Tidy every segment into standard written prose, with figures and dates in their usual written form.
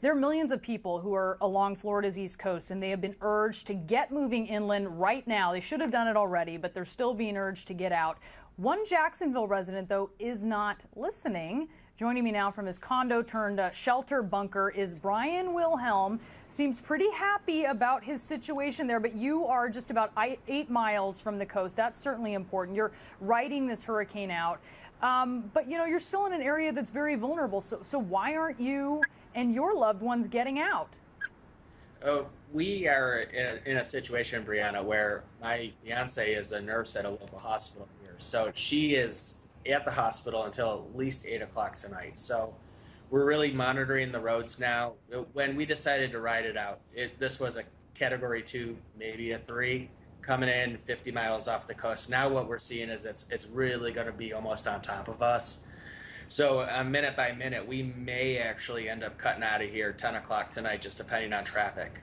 There are millions of people who are along Florida's East Coast, and they have been urged to get moving inland right now. They should have done it already, but they're still being urged to get out. One Jacksonville resident, though, is not listening. Joining me now from his condo turned shelter bunker is Brian Wilhelm. Seems pretty happy about his situation there, but you are just about 8 miles from the coast. That's certainly important. You're riding this hurricane out. But, you know, you're still in an area that's very vulnerable. So why aren't you and your loved ones getting out? Oh, we are in a situation, Brianna, where my fiance is a nurse at a local hospital here. So she is at the hospital until at least 8 o'clock tonight. So we're really monitoring the roads now. When we decided to ride it out, this was a category 2, maybe a 3, coming in 50 miles off the coast. Now what we're seeing is it's really going to be almost on top of us. So minute by minute, we may actually end up cutting out of here 10 o'clock tonight, just depending on traffic.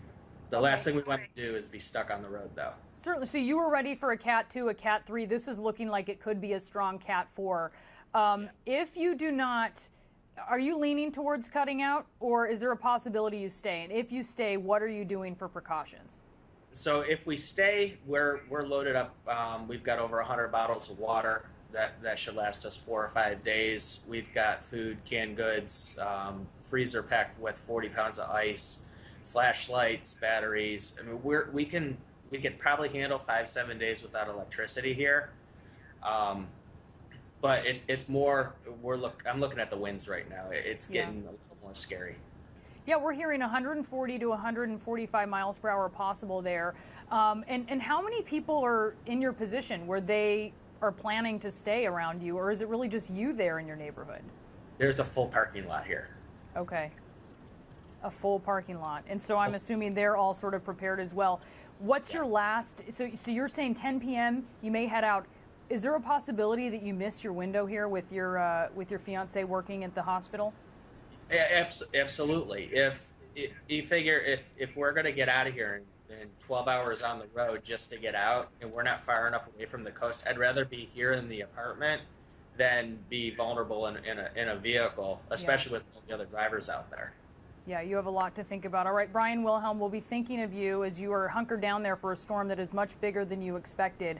The last thing we want to do is be stuck on the road, though. Certainly. So you were ready for a Cat 2, a Cat 3. This is looking like it could be a strong Cat 4. If you do not, are you leaning towards cutting out, or is there a possibility you stay? And if you stay, what are you doing for precautions? So if we stay, we're loaded up. We've got over 100 bottles of water that should last us 4 or 5 days. We've got food, canned goods, freezer packed with 40 pounds of ice, flashlights, batteries. I mean, we can probably handle 5-7 days without electricity here. But it's more. I'm looking at the winds right now. It's getting a little more scary. Yeah, we're hearing 140 to 145 miles per hour possible there. And how many people are in your position where they are planning to stay around you, or is it really just you there in your neighborhood? There's a full parking lot here. Okay. A full parking lot. And so I'm assuming they're all sort of prepared as well. What's your last, so you're saying 10 p.m. you may head out. Is there a possibility that you miss your window here with your fiance working at the hospital? Absolutely. If you figure if we're going to get out of here in 12 hours on the road just to get out, and we're not far enough away from the coast, I'd rather be here in the apartment than be vulnerable in a vehicle, especially with the other drivers out there. Yeah, you have a lot to think about. All right, Brian Wilhelm, we'll be thinking of you as you are hunkered down there for a storm that is much bigger than you expected.